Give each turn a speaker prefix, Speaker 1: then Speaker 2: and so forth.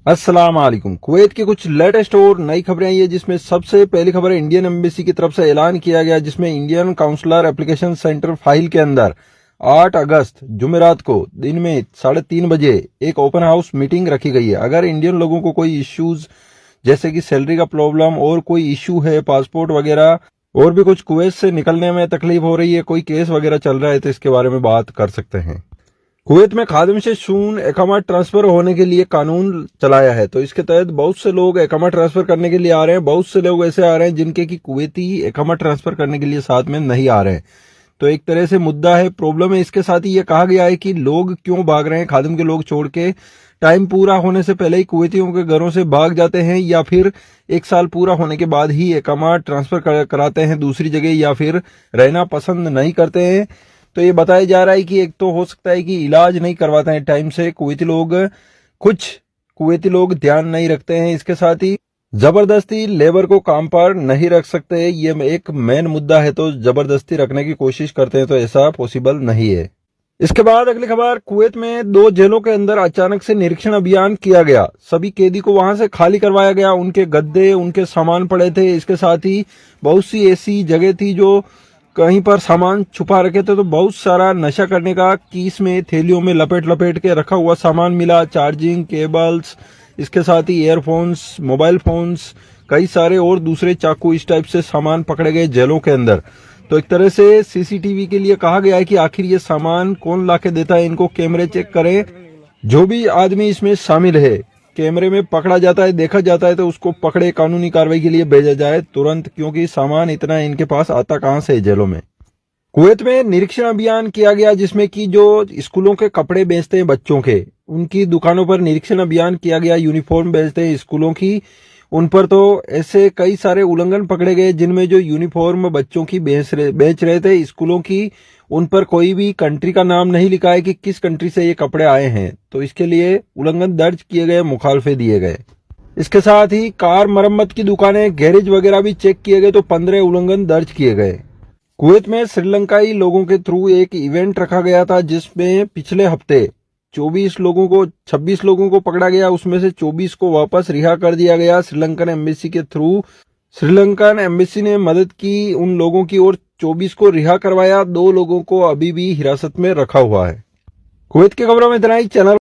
Speaker 1: अस्सलाम वालेकुम। कुवैत की कुछ लेटेस्ट और नई खबरें आई है, जिसमें सबसे पहली खबर है इंडियन एम्बेसी की तरफ से ऐलान किया गया, जिसमें Indian consular application centre file के अंदर 8 अगस्त जुमेरात को दिन में 3:30 बजे एक ओपन हाउस मीटिंग रखी गई है। अगर इंडियन लोगों को कोई इश्यूज जैसे कि सैलरी का प्रॉब्लम और कोई इश्यू है, पासपोर्ट वगैरह और भी कुछ कुवैत से निकलने में तकलीफ हो रही है, कोई केस वगैरह चल रहा है, तो इसके बारे में बात कर सकते हैं। कुवैत में खादिम से शून एकामा ट्रांसफर होने के लिए कानून चलाया है, तो इसके तहत बहुत से लोग एकामा ट्रांसफर करने के लिए आ रहे हैं। बहुत से लोग ऐसे आ रहे हैं जिनके की कुवैती एकामा ट्रांसफर करने के लिए साथ में नहीं आ रहे हैं। तो एक तरह से मुद्दा है, प्रॉब्लम है। इसके साथ ही ये कहा गया है कि लोग क्यों भाग रहे हैं, खादिम के लोग छोड़ के टाइम पूरा होने से पहले ही कुवैतियों के घरों से भाग जाते हैं, या फिर 1 साल पूरा होने के बाद ही एकामा ट्रांसफर कराते हैं दूसरी जगह, या फिर रहना पसंद नहीं करते हैं। तो ये बताया जा रहा है कि एक तो हो सकता है कि इलाज नहीं करवाते हैं टाइम से कुवैती लोग, कुछ कुवैती लोग ध्यान नहीं रखते हैं। इसके साथ ही जबरदस्ती लेबर को काम पर नहीं रख सकते, ये एक मेन मुद्दा है। तो जबरदस्ती रखने की कोशिश करते हैं तो ऐसा पॉसिबल नहीं है। इसके बाद अगली खबर, कुवैत में 2 जेलों के अंदर अचानक से निरीक्षण अभियान किया गया। सभी कैदी को वहां से खाली करवाया गया, उनके गद्दे, उनके सामान पड़े थे। इसके साथ ही बहुत सी ऐसी जगह थी जो कहीं पर सामान छुपा रखे थे, तो बहुत सारा नशा करने का कीस में थैलियों में लपेट लपेट के रखा हुआ सामान मिला, चार्जिंग केबल्स, इसके साथ ही ईयरफोन्स, मोबाइल फोन्स, कई सारे और दूसरे चाकू, इस टाइप से सामान पकड़े गए जेलों के अंदर। तो एक तरह से सीसीटीवी के लिए कहा गया है कि आखिर ये सामान कौन लाके देता है, इनको कैमरे चेक करें। जो भी आदमी इसमें शामिल है कैमरे में पकड़ा जाता है, देखा जाता है, तो उसको पकड़े कानूनी कार्रवाई के लिए भेजा जाए तुरंत, क्योंकि सामान इतना इनके पास आता कहां से है जेलों में। कुवैत में निरीक्षण अभियान किया गया, जिसमें कि जो स्कूलों के कपड़े बेचते हैं बच्चों के, उनकी दुकानों पर निरीक्षण अभियान किया गया। यूनिफॉर्म बेचते हैं स्कूलों की, उन पर तो ऐसे कई सारे उल्लंघन पकड़े गए, जिनमें जो यूनिफॉर्म बच्चों की बेच रहे थे स्कूलों की, उन पर कोई भी कंट्री का नाम नहीं लिखा है कि किस कंट्री से ये कपड़े आए हैं। तो इसके लिए उल्लंघन दर्ज किए गए, मुखालफे दिए गए। इसके साथ ही कार मरम्मत की दुकानें, गैरेज वगैरह भी चेक किए गए, तो 15 उल्लंघन दर्ज किए गए। कुवैत में श्रीलंकाई लोगों के थ्रू एक इवेंट रखा गया था, जिसमें पिछले हफ्ते 26 लोगों को पकड़ा गया। उसमें से 24 को वापस रिहा कर दिया गया श्रीलंकन एम्बेसी के थ्रू। श्रीलंकन एम्बेसी ने मदद की उन लोगों की और 24 को रिहा करवाया। 2 लोगों को अभी भी हिरासत में रखा हुआ है। कुवैत की खबरों में इतना ही। चैनल